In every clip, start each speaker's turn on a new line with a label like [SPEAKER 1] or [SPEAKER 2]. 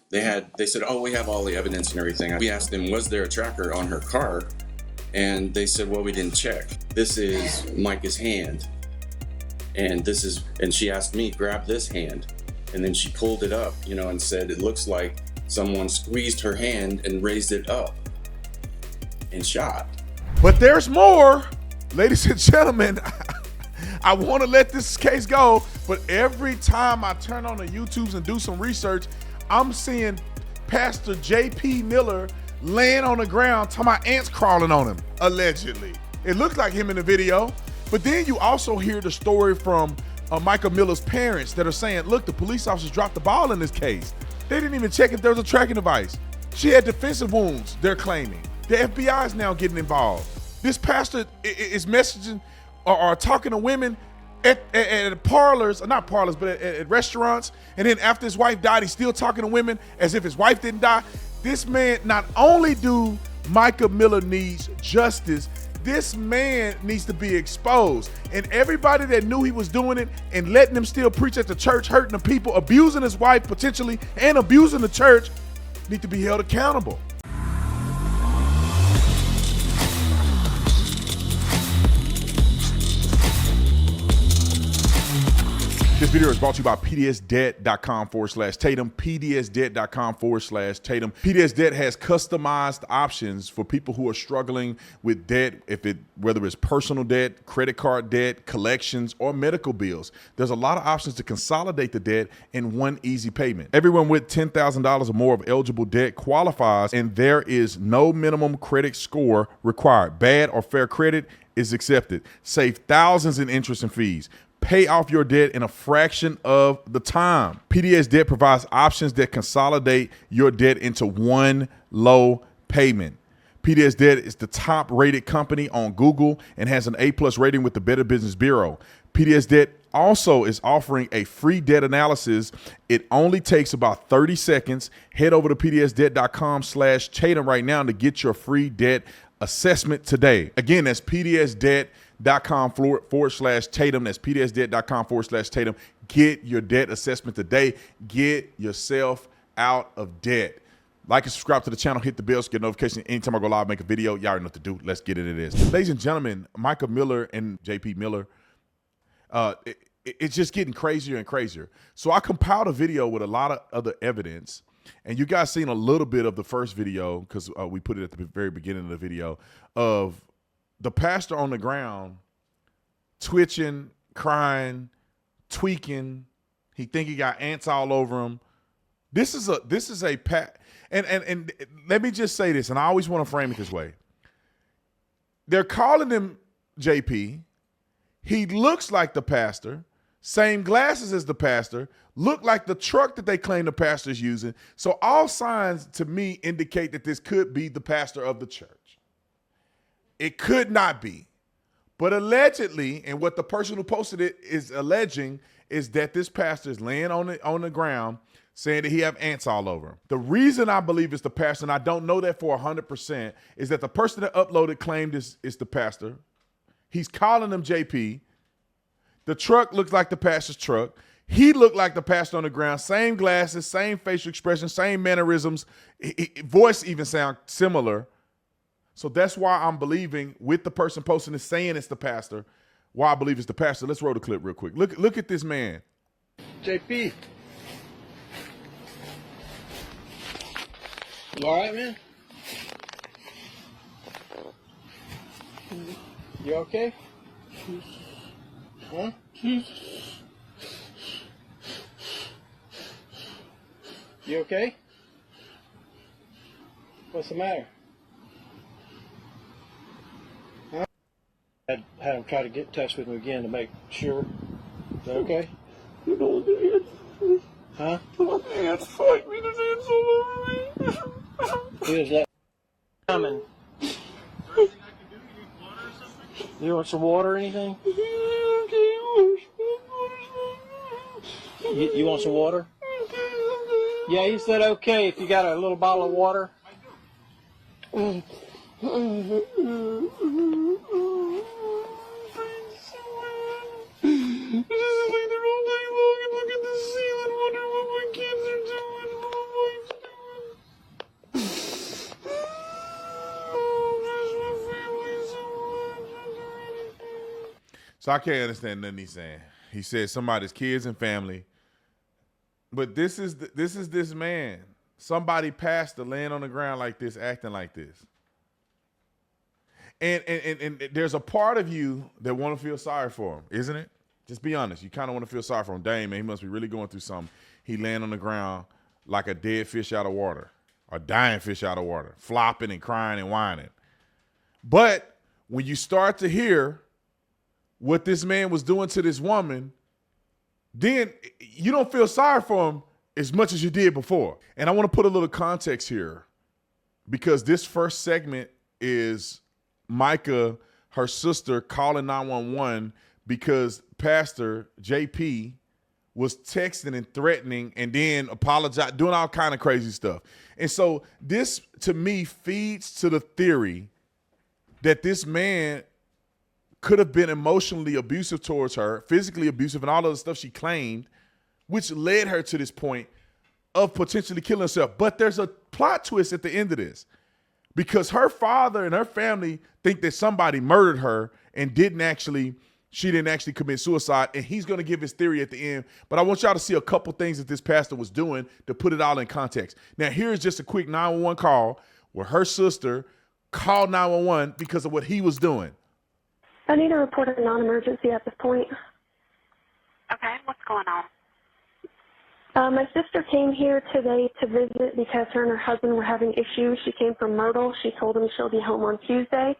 [SPEAKER 1] They said, oh, we have all the evidence and everything. We asked them, was there a tracker on her car? And they said, well, we didn't check. This is Mica's hand. And she asked me, grab this hand. And then she pulled it up, and said, it looks like someone squeezed her hand and raised it up and shot.
[SPEAKER 2] But there's more, ladies and gentlemen. I want to let this case go, but every time I turn on the YouTubes and do some research, I'm seeing Pastor J.P. Miller laying on the ground, talking about ants crawling on him, allegedly. It looks like him in the video, but then you also hear the story from Mica Miller's parents that are saying, look, the police officers dropped the ball in this case. They didn't even check if there was a tracking device. She had defensive wounds, they're claiming. The FBI is now getting involved. This pastor is messaging or talking to women at parlors, not parlors, but at restaurants. And then after his wife died, he's still talking to women as if his wife didn't die. This man, not only do Mica Miller needs justice, this man needs to be exposed. And everybody that knew he was doing it and letting him still preach at the church, hurting the people, abusing his wife potentially, and abusing the church, need to be held accountable. This video is brought to you by pdsdebt.com/Tatum, pdsdebt.com/Tatum. PDS Debt has customized options for people who are struggling with debt, whether it's personal debt, credit card debt, collections, or medical bills. There's a lot of options to consolidate the debt in one easy payment. Everyone with $10,000 or more of eligible debt qualifies, and there is no minimum credit score required. Bad or fair credit is accepted. Save thousands in interest and fees. Pay off your debt in a fraction of the time. PDS Debt provides options that consolidate your debt into one low payment. PDS Debt is the top rated company on Google and has an A+ rating with the Better Business Bureau. PDS Debt also is offering a free debt analysis. It only takes about 30 seconds. Head over to pdsdebt.com/Tatum right now to get your free debt assessment today. Again, that's pdsdebt.com/Tatum. That's pdsdebt.com/Tatum. Get your debt assessment today. Get yourself out of debt. Like and subscribe to the channel. Hit the bell to get notification anytime I go live, make a video. Y'all already know what to do. Let's get into this. Ladies and gentlemen, Mica Miller and J.P. Miller, it's just getting crazier and crazier. So I compiled a video with a lot of other evidence. And you guys seen a little bit of the first video because we put it at the very beginning of the video of the pastor on the ground twitching, crying, tweaking. He think he got ants all over him. This is a and let me just say this, and I always want to frame it this way. They're calling him JP. He looks like the pastor, same glasses as the pastor, look like the truck that they claim the pastor is using. So all signs to me indicate that this could be the pastor of the church. It could not be. But allegedly, and what the person who posted it is alleging, is that this pastor is laying on the ground saying that he have ants all over him. The reason I believe it's the pastor, and I don't know that for 100%, is that the person that uploaded claimed is the pastor. He's calling him JP. The truck looks like the pastor's truck. He looked like the pastor on the ground. Same glasses, same facial expression, same mannerisms. Voice even sound similar. So that's why I'm believing, with the person posting this saying it's the pastor, why I believe it's the pastor. Let's roll the clip real quick. Look at this man.
[SPEAKER 3] JP. You all right, man? You okay? Huh? You okay? What's the matter? Huh? I had him try to get in touch with me again to make sure. Is that okay?
[SPEAKER 4] You know the ants.
[SPEAKER 3] Huh?
[SPEAKER 4] The ants fight me. There's ants all over me.
[SPEAKER 3] He was that coming. You want some water or anything? You want some water? Yeah, he said okay if you got a little bottle of water.
[SPEAKER 2] So I can't understand nothing he's saying. He said somebody's kids and family. But this is this man. Somebody pastor laying on the ground like this, acting like this. And there's a part of you that want to feel sorry for him, isn't it? Just be honest. You kind of want to feel sorry for him. Dang, man, he must be really going through something. He laying on the ground like a dead fish out of water, a dying fish out of water, flopping and crying and whining. But when you start to hear what this man was doing to this woman, then you don't feel sorry for him as much as you did before. And I want to put a little context here because this first segment is Mica, her sister, calling 911 because Pastor JP was texting and threatening and then apologize, doing all kind of crazy stuff. And so this, to me, feeds to the theory that this man could have been emotionally abusive towards her, physically abusive, and all of the stuff she claimed, which led her to this point of potentially killing herself. But there's a plot twist at the end of this because her father and her family think that somebody murdered her and she didn't actually commit suicide, and he's going to give his theory at the end. But I want y'all to see a couple things that this pastor was doing to put it all in context. Now, here's just a quick 911 call where her sister called 911 because of what he was doing.
[SPEAKER 5] I need to report a non-emergency at this point.
[SPEAKER 6] Okay, what's going on?
[SPEAKER 5] My sister came here today to visit because her and her husband were having issues. She came from Myrtle. She told him she'll be home on Tuesday.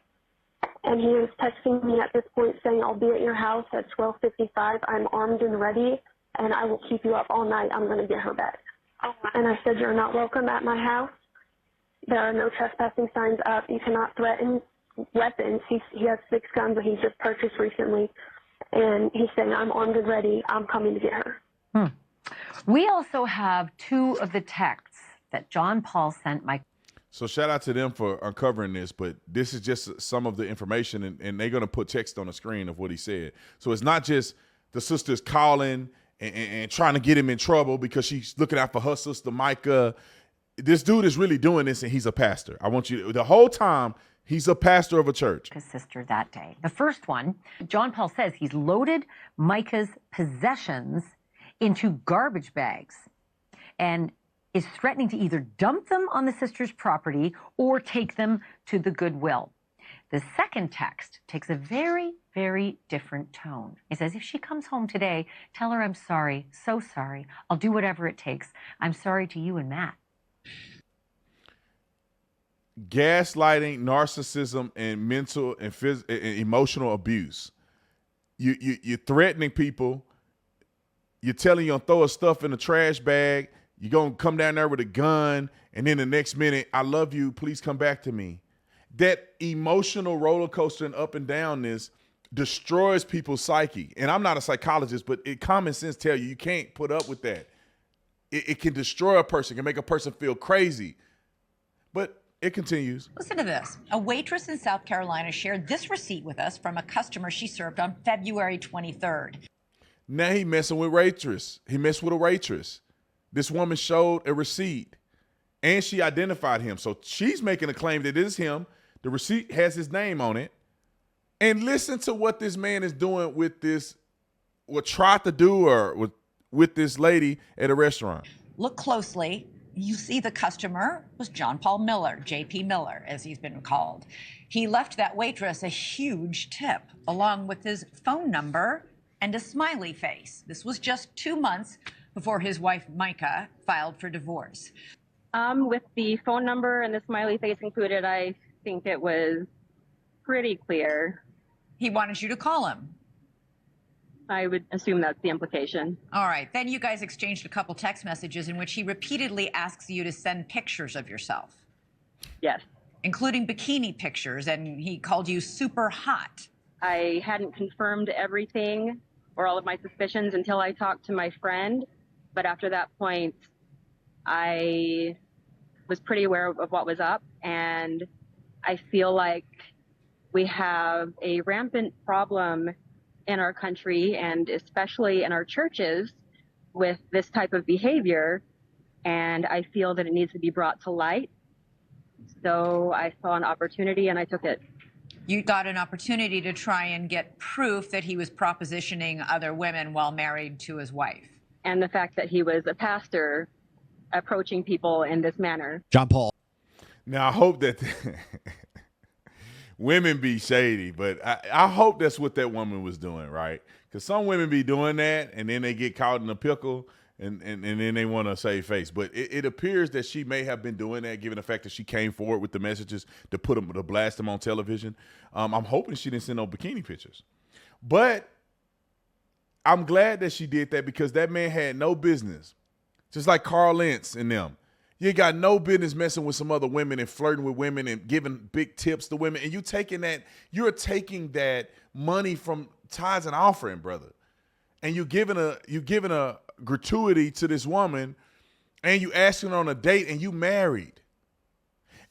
[SPEAKER 5] And he was texting me at this point saying, I'll be at your house at 12:55. I'm armed and ready, and I will keep you up all night. I'm going to get her back.
[SPEAKER 6] Oh, wow.
[SPEAKER 5] And I said, you're not welcome at my house. There are no trespassing signs up. You cannot threaten weapons. He has 6 guns that he just purchased recently. And he's saying, I'm armed and ready. I'm coming to get her.
[SPEAKER 7] We also have 2 of the texts that John Paul sent Mike.
[SPEAKER 2] So shout out to them for uncovering this, but this is just some of the information, and they're going to put text on the screen of what he said. So it's not just the sisters calling and trying to get him in trouble because she's looking out for her sister, Mica. This dude is really doing this, and he's a pastor. I want you to, the whole time, he's a pastor of a church.
[SPEAKER 7] His sister that day. The first one, John Paul says he's loaded Mica's possessions into garbage bags and is threatening to either dump them on the sister's property or take them to the Goodwill. The second text takes a very, very different tone. It says, if she comes home today, tell her I'm sorry, so sorry. I'll do whatever it takes. I'm sorry to you and Matt.
[SPEAKER 2] Gaslighting, narcissism, and mental and emotional abuse. You're threatening people. You're telling you to throw her stuff in a trash bag. You're going to come down there with a gun, and then the next minute, I love you, please come back to me. That emotional roller coaster and up and downness destroys people's psyche. And I'm not a psychologist, but common sense tells you can't put up with that. It can destroy a person, can make a person feel crazy. But it continues.
[SPEAKER 8] Listen to this. A waitress in South Carolina shared this receipt with us from a customer she served on February 23rd.
[SPEAKER 2] Now he messing with Waitress. He messed with a waitress. This woman showed a receipt, and she identified him. So she's making a claim that it is him. The receipt has his name on it. And listen to what this man is doing with this, what tried to do or with this lady at a restaurant.
[SPEAKER 8] Look closely. You see the customer was John Paul Miller, J.P. Miller, as he's been called. He left that waitress a huge tip, along with his phone number and a smiley face. This was just 2 months before his wife, Mica, filed for divorce.
[SPEAKER 6] With the phone number and the smiley face included, I think it was pretty clear.
[SPEAKER 8] He wanted you to call him.
[SPEAKER 6] I would assume that's the implication.
[SPEAKER 8] All right. Then you guys exchanged a couple text messages in which he repeatedly asks you to send pictures of yourself.
[SPEAKER 6] Yes.
[SPEAKER 8] Including bikini pictures, and he called you super hot.
[SPEAKER 6] I hadn't confirmed everything or all of my suspicions until I talked to my friend. But after that point, I was pretty aware of what was up. And I feel like we have a rampant problem in our country, and especially in our churches, with this type of behavior. And I feel that it needs to be brought to light. So I saw an opportunity and I took it.
[SPEAKER 8] You got an opportunity to try and get proof that he was propositioning other women while married to his wife.
[SPEAKER 6] And the fact that he was a pastor approaching people in this manner.
[SPEAKER 9] John Paul.
[SPEAKER 2] Now, I hope that women be shady, but I hope that's what that woman was doing, right? Because some women be doing that, and then they get caught in a pickle, and then they want to save face. But it appears that she may have been doing that, given the fact that she came forward with the messages to blast them on television. I'm hoping she didn't send no bikini pictures. But I'm glad that she did that, because that man had no business. Just like Carl Lentz and them. You got no business messing with some other women and flirting with women and giving big tips to women. And you're taking that money from tithes and offering, brother. And you're giving a gratuity to this woman, and you asking her on a date, and you married.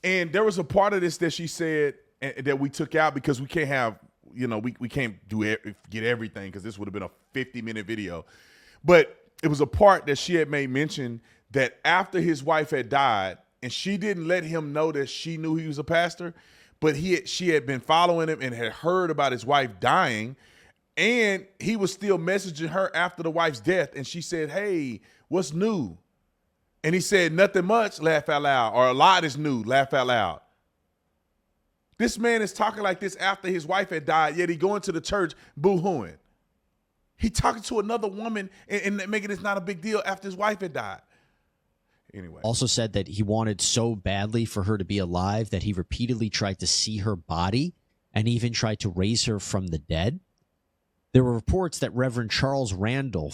[SPEAKER 2] And there was a part of this that she said that we took out because we can't have, we can't get everything, because this would have been a 50-minute video. But it was a part that she had made mention that after his wife had died, and she didn't let him know that she knew he was a pastor, but she had been following him and had heard about his wife dying, and he was still messaging her after the wife's death, and she said, "Hey, what's new?" And he said, "Nothing much, laugh out loud," or "A lot is new, laugh out loud." This man is talking like this after his wife had died, yet he going to the church boo-hooing. He talking to another woman and making this not a big deal after his wife had died. Anyway.
[SPEAKER 9] Also said that he wanted so badly for her to be alive that he repeatedly tried to see her body and even tried to raise her from the dead. There were reports that Reverend Charles Randall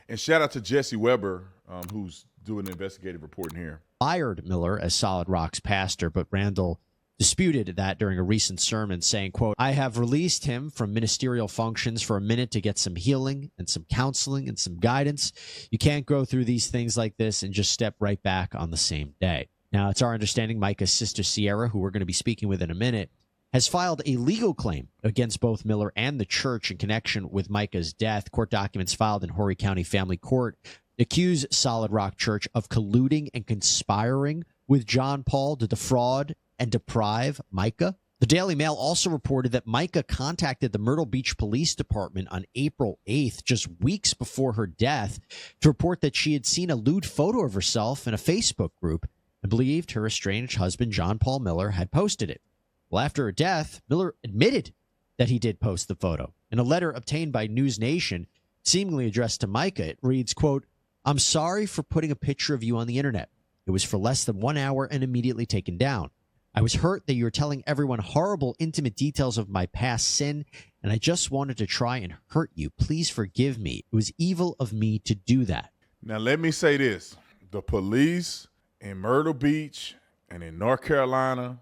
[SPEAKER 2] and shout out to Jesse Weber, who's doing the investigative reporting here,
[SPEAKER 9] fired Miller as Solid Rock's pastor, but Randall disputed that during a recent sermon, saying, quote, "I have released him from ministerial functions for a minute to get some healing and some counseling and some guidance. You can't go through these things like this and just step right back on the same day." Now, it's our understanding Mica's sister Sierra, who we're going to be speaking with in a minute, has filed a legal claim against both Miller and the church in connection with Mica's death. Court documents filed in Horry County Family Court accuse Solid Rock Church of colluding and conspiring with John Paul to defraud and deprive Mica. The Daily Mail also reported that Mica contacted the Myrtle Beach Police Department on April 8th, just weeks before her death, to report that she had seen a lewd photo of herself in a Facebook group and believed her estranged husband, John Paul Miller, had posted it. Well, after her death, Miller admitted that he did post the photo. In a letter obtained by News Nation, seemingly addressed to Mica, it reads, quote, "I'm sorry for putting a picture of you on the internet. It was for less than 1 hour and immediately taken down. I was hurt that you were telling everyone horrible, intimate details of my past sin, and I just wanted to try and hurt you. Please forgive me. It was evil of me to do that."
[SPEAKER 2] Now, let me say this. The police in Myrtle Beach and in North Carolina,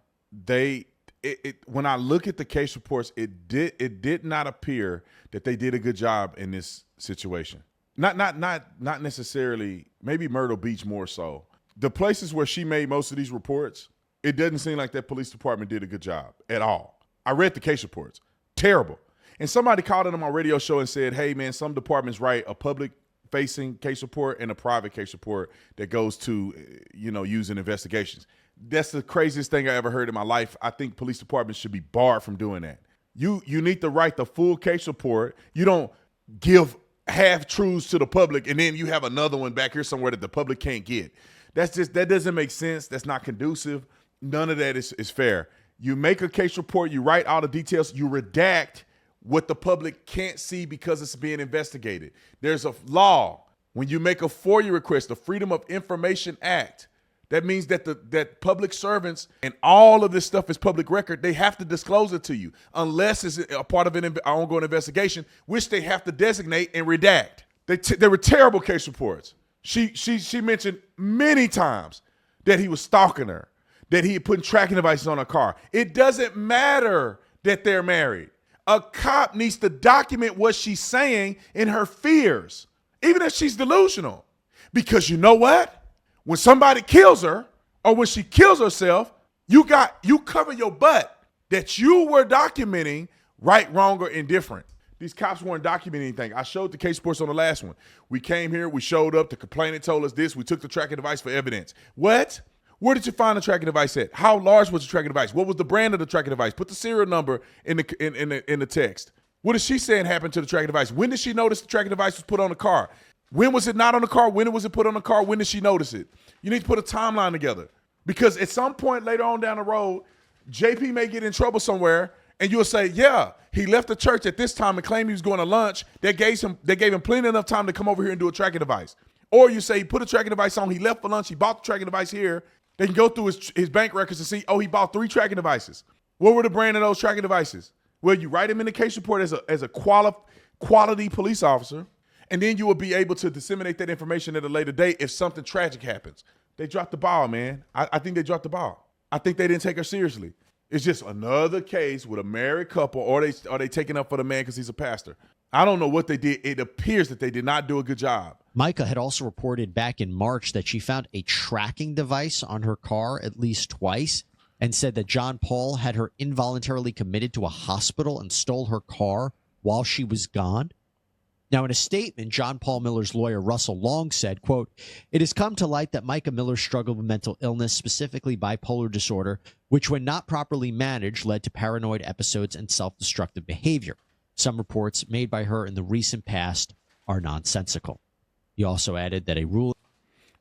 [SPEAKER 2] when I look at the case reports, it did not appear that they did a good job in this situation. Not necessarily, maybe Myrtle Beach more so. The places where she made most of these reports, it doesn't seem like that police department did a good job at all. I read the case reports. Terrible. And somebody called in on my radio show and said, "Hey, man, some departments write a public-facing case report and a private case report that goes to, used in investigations." That's the craziest thing I ever heard in my life. I think police departments should be barred from doing that. You need to write the full case report. You don't give half-truths to the public and then you have another one back here somewhere that the public can't get. That doesn't make sense. That's not conducive. None of that is fair. You make a case report, you write all the details, you redact what the public can't see because it's being investigated. There's a law. When you make a FOIA request, the Freedom of Information Act, that means that that public servants and all of this stuff is public record. They have to disclose it to you unless it's a part of an ongoing investigation, which they have to designate and redact. They were terrible case reports. She mentioned many times that he was stalking her, that he had put tracking devices on her car. It doesn't matter that they're married. A cop needs to document what she's saying in her fears, even if she's delusional. Because you know what? When somebody kills her or when she kills herself, you cover your butt that you were documenting right, wrong, or indifferent. These cops weren't documenting anything. I showed the case reports on the last one. We came here, we showed up, the complainant told us this, we took the tracking device for evidence. What Where did you find the tracking device at? How large was the tracking device? What was the brand of the tracking device? Put the serial number in the text. What is she saying happened to the tracking device? When did she notice the tracking device was put on the car? When was it not on the car? When was it put on the car? When did she notice it? You need to put a timeline together, because at some point later on down the road, JP may get in trouble somewhere, and you'll say, yeah, he left the church at this time and claimed he was going to lunch. They gave him plenty enough time to come over here and do a tracking device. Or you say he put a tracking device on, he left for lunch, he bought the tracking device here. They can go through his bank records and see, oh, he bought 3 tracking devices. What were the brand of those tracking devices? Well, you write him in the case report as a quality police officer, and then you will be able to disseminate that information at a later date if something tragic happens. They dropped the ball, man. I think they dropped the ball. I think they didn't take her seriously. It's just another case with a married couple, or they taking up for the man because he's a pastor. I don't know what they did. It appears that they did not do a good job.
[SPEAKER 9] Mica had also reported back in March that she found a tracking device on her car at least twice, and said that John Paul had her involuntarily committed to a hospital and stole her car while she was gone. Now, in a statement, John Paul Miller's lawyer, Russell Long, said, quote, "It has come to light that Mica Miller struggled with mental illness, specifically bipolar disorder, which when not properly managed led to paranoid episodes and self-destructive behavior. Some reports made by her in the recent past are nonsensical." He also added that a ruling...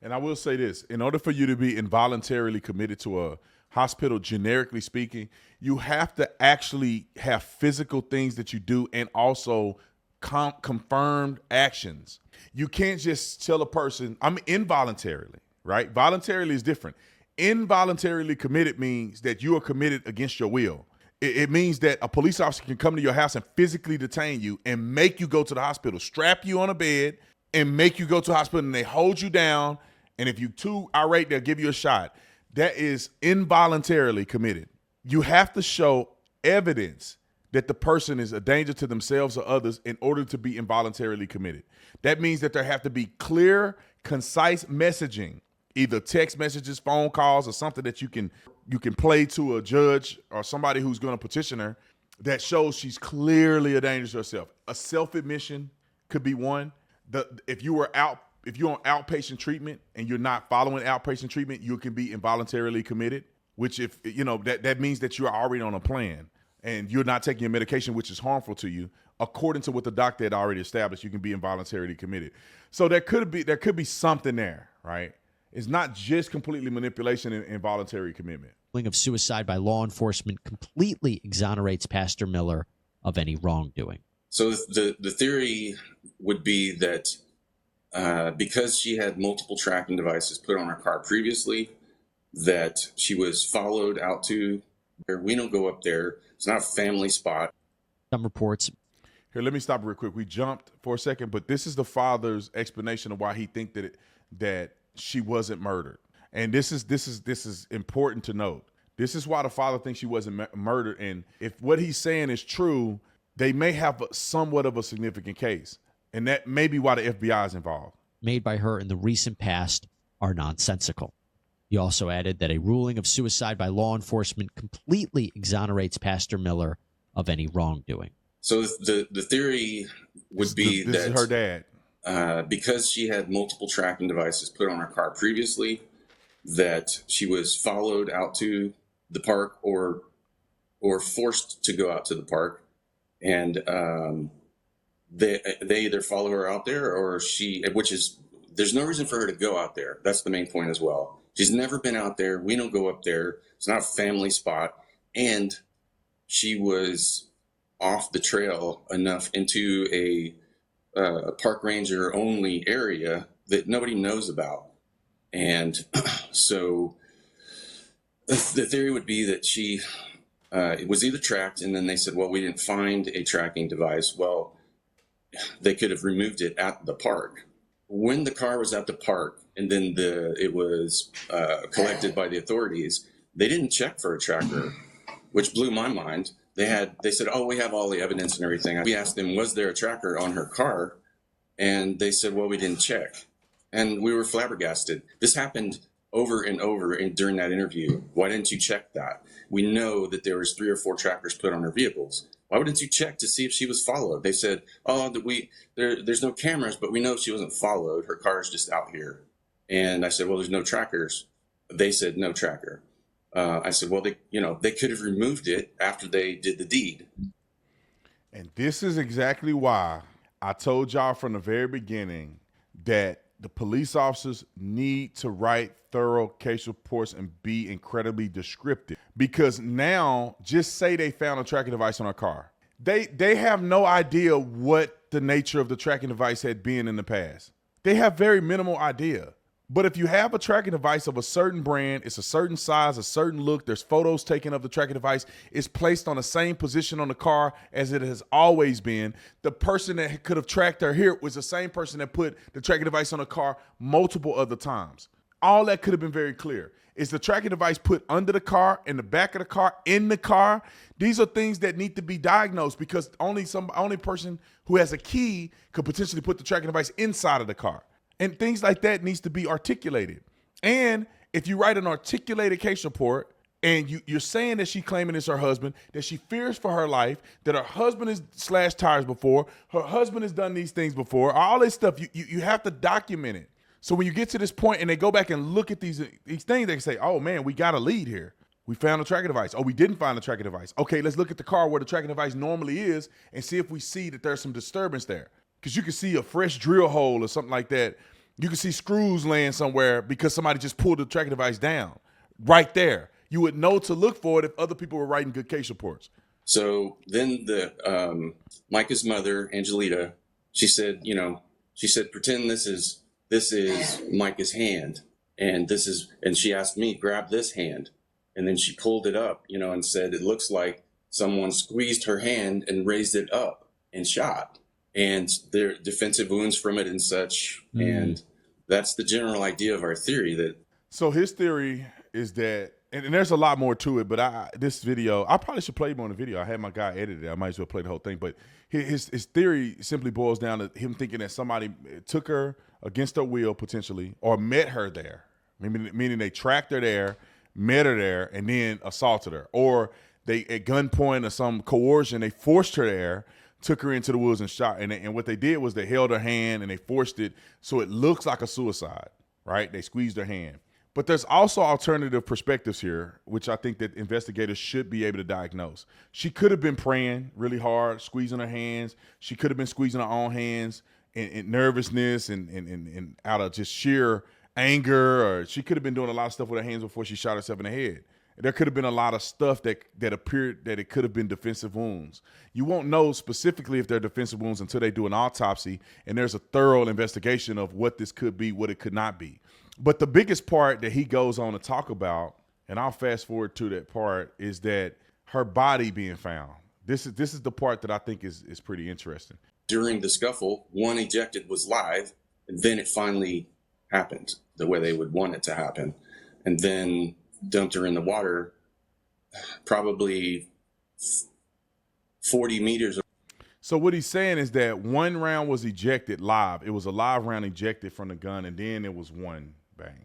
[SPEAKER 2] And I will say this, in order for you to be involuntarily committed to a hospital, generically speaking, you have to actually have physical things that you do and also confirmed actions. You can't just tell a person, I'm involuntarily, right? Voluntarily is different. Involuntarily committed means that you are committed against your will. It means that a police officer can come to your house and physically detain you and make you go to the hospital, strap you on a bed and make you go to the hospital, and they hold you down. And if you're too irate, they'll give you a shot. That is involuntarily committed. You have to show evidence that the person is a danger to themselves or others in order to be involuntarily committed. That means that there have to be clear, concise messaging, either text messages, phone calls, or something that you can play to a judge or somebody who's going to petition her that shows she's clearly a danger to herself. A self-admission could be one. If you're on outpatient treatment and you're not following outpatient treatment, you can be involuntarily committed, which if you know that means that you're already on a plan and you're not taking your medication, which is harmful to you. According to what the doctor had already established, you can be involuntarily committed. So there could be something there, right? It's not just completely manipulation and involuntary commitment.
[SPEAKER 9] Of suicide by law enforcement completely exonerates Pastor Miller of any wrongdoing.
[SPEAKER 1] So the theory would be that because she had multiple tracking devices put on her car previously, that she was followed out to where we don't go up there. It's not a family spot.
[SPEAKER 9] Some reports.
[SPEAKER 2] Here, let me stop real quick. We jumped for a second, but this is the father's explanation of why he think that she wasn't murdered. And this is important to note. This is why the father thinks she wasn't murdered. And if what he's saying is true, they may have somewhat of a significant case. And that may be why the FBI is involved.
[SPEAKER 9] Made by her in the recent past are nonsensical. He also added that a ruling of suicide by law enforcement completely exonerates Pastor Miller of any wrongdoing.
[SPEAKER 1] So the theory would be
[SPEAKER 2] this
[SPEAKER 1] that
[SPEAKER 2] is her dad.
[SPEAKER 1] Because she had multiple tracking devices put on her car previously, that she was followed out to the park or forced to go out to the park, and they either follow her out there or there's no reason for her to go out there. That's the main point as well. She's never been out there. We don't go up there. It's not a family spot. And she was off the trail enough into a park ranger only area that nobody knows about. And so the theory would be that she was either tracked, and then they said, well, we didn't find a tracking device. Well, they could have removed it at the park. When the car was at the park and then it was collected by the authorities, they didn't check for a tracker, which blew my mind. They said, oh, we have all the evidence and everything. We asked them, was there a tracker on her car? And they said, well, we didn't check. And we were flabbergasted. This happened over and over during that interview. Why didn't you check that? We know that there was 3 or 4 trackers put on her vehicles. Why wouldn't you check to see if she was followed? They said, oh, there's no cameras, but we know she wasn't followed. Her car is just out here. And I said, well, there's no trackers. They said no tracker. I said, well, they could have removed it after they did the deed.
[SPEAKER 2] And this is exactly why I told y'all from the very beginning that the police officers need to write thorough case reports and be incredibly descriptive. Because now, just say they found a tracking device on a car. They have no idea what the nature of the tracking device had been in the past. They have very minimal idea. But if you have a tracking device of a certain brand, it's a certain size, a certain look, there's photos taken of the tracking device, it's placed on the same position on the car as it has always been. The person that could have tracked her here was the same person that put the tracking device on the car multiple other times. All that could have been very clear. Is the tracking device put under the car, in the back of the car, in the car? These are things that need to be diagnosed because only person who has a key could potentially put the tracking device inside of the car. And things like that needs to be articulated. And if you write an articulated case report and you're saying that she's claiming it's her husband, that she fears for her life, that her husband has slashed tires before, her husband has done these things before, all this stuff, you have to document it. So when you get to this point and they go back and look at these things, they can say, oh man, we got a lead here. We found a tracking device. Oh, we didn't find a tracking device. Okay, let's look at the car where the tracking device normally is and see if we see that there's some disturbance there. Because you can see a fresh drill hole or something like that. You can see screws laying somewhere because somebody just pulled the tracking device down right there. You would know to look for it if other people were writing good case reports.
[SPEAKER 1] So then Mica's mother, Angelita, she said, pretend this is Mica's hand. And she asked me, grab this hand. And then she pulled it up, and said, it looks like someone squeezed her hand and raised it up and shot. And there are defensive wounds from it and such. And that's the general idea of our theory.
[SPEAKER 2] So his theory is that, and there's a lot more to it, but this video, I probably should play more on the video. I had my guy edit it. I might as well play the whole thing. But his theory simply boils down to him thinking that somebody took her against her will potentially or met her there, meaning they tracked her there, met her there, and then assaulted her. Or they, at gunpoint or some coercion, they forced her there, took her into the woods and shot. And what they did was they held her hand and they forced it so it looks like a suicide, right? They squeezed her hand. But there's also alternative perspectives here, which I think that investigators should be able to diagnose. She could have been praying really hard, squeezing her hands. She could have been squeezing her own hands in nervousness and out of just sheer anger, or she could have been doing a lot of stuff with her hands before she shot herself in the head. There could have been a lot of stuff that appeared that it could have been defensive wounds. You won't know specifically if they're defensive wounds until they do an autopsy and there's a thorough investigation of what this could be, what it could not be. But the biggest part that he goes on to talk about, and I'll fast forward to that part, is that her body being found. This is the part that I think is pretty interesting.
[SPEAKER 1] During the scuffle, one ejected was live, and then it finally happened the way they would want it to happen. And then dumped her in the water, probably 40 meters.
[SPEAKER 2] So what he's saying is that one round was ejected live. It was a live round ejected from the gun, and then it was one bang.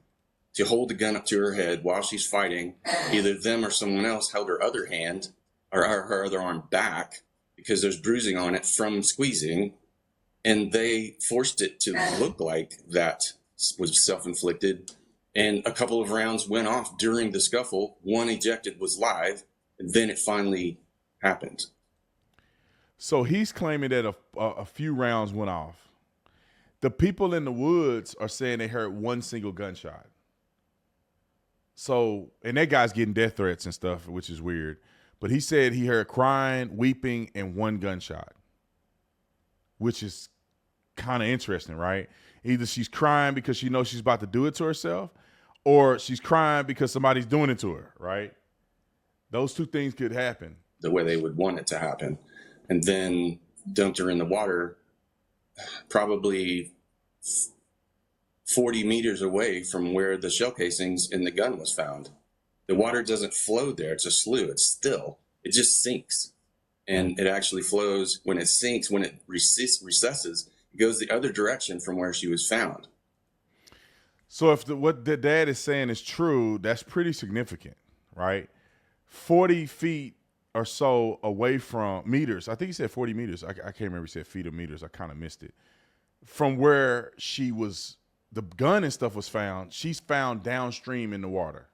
[SPEAKER 1] To hold the gun up to her head while she's fighting, either them or someone else held her other hand or her other arm back because there's bruising on it from squeezing, and they forced it to look like that was self-inflicted. And a couple of rounds went off during the scuffle. One ejected was live, and then it finally happened.
[SPEAKER 2] So he's claiming that a few rounds went off. The people in the woods are saying they heard one single gunshot. So, and that guy's getting death threats and stuff, which is weird. But he said he heard crying, weeping, and one gunshot, which is kind of interesting, right? Either she's crying because she knows she's about to do it to herself, or she's crying because somebody's doing it to her, right? Those two things could happen.
[SPEAKER 1] The way they would want it to happen. And then dumped her in the water, probably 40 meters away from where the shell casings in the gun was found. The water doesn't flow there. It's a slough. It's still. It just sinks. And it actually flows when it sinks, when it recesses, it goes the other direction from where she was found.
[SPEAKER 2] So if what the dad is saying is true, that's pretty significant, right? 40 feet or so away from meters. I think he said 40 meters. I can't remember if he said feet or meters. I kind of missed it. From where she was the gun and stuff was found, she's found downstream in the water.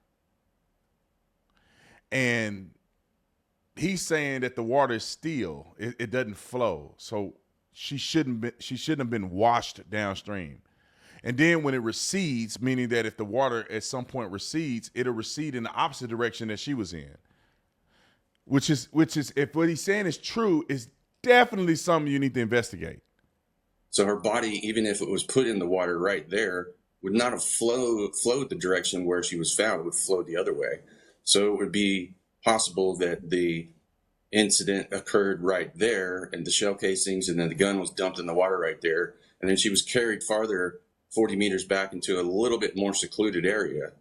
[SPEAKER 2] And he's saying that the water is still, it doesn't flow. So she shouldn't have been washed downstream. And then when it recedes, meaning that if the water at some point recedes, it'll recede in the opposite direction that she was in. Which is if what he's saying is true, is definitely something you need to investigate.
[SPEAKER 1] So her body, even if it was put in the water right there, would not have flowed the direction where she was found. It would flow the other way. So it would be possible that the incident occurred right there, and the shell casings, and then the gun was dumped in the water right there, and then she was carried farther 40 meters back into a little bit more secluded area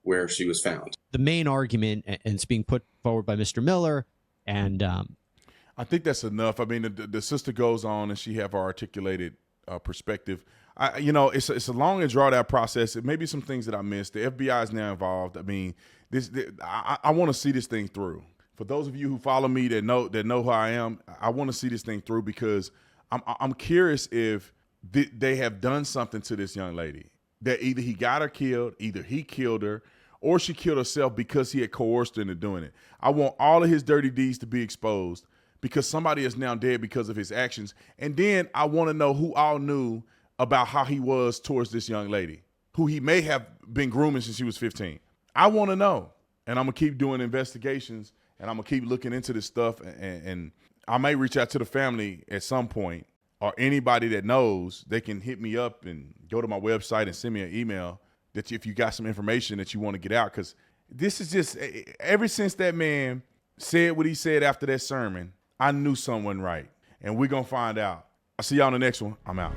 [SPEAKER 1] where she was found.
[SPEAKER 9] The main argument, and it's being put forward by Mr. Miller, and
[SPEAKER 2] I think that's enough. I mean, the sister goes on and she have her articulated perspective. It's a long and drawn out process. It may be some things that I missed. The FBI is now involved. I mean, I want to see this thing through. For those of you who follow me that know who I am, I want to see this thing through because I'm curious if they have done something to this young lady, that either he got her killed, either he killed her, or she killed herself because he had coerced her into doing it. I want all of his dirty deeds to be exposed because somebody is now dead because of his actions. And then I want to know who all knew about how he was towards this young lady, who he may have been grooming since she was 15. I want to know. And I'm going to keep doing investigations, and I'm going to keep looking into this stuff. And I may reach out to the family at some point, or anybody that knows, they can hit me up and go to my website and send me an email that if you got some information that you want to get out. Because this is just, ever since that man said what he said after that sermon, I knew someone right. And we're going to find out. I'll see y'all on the next one. I'm out.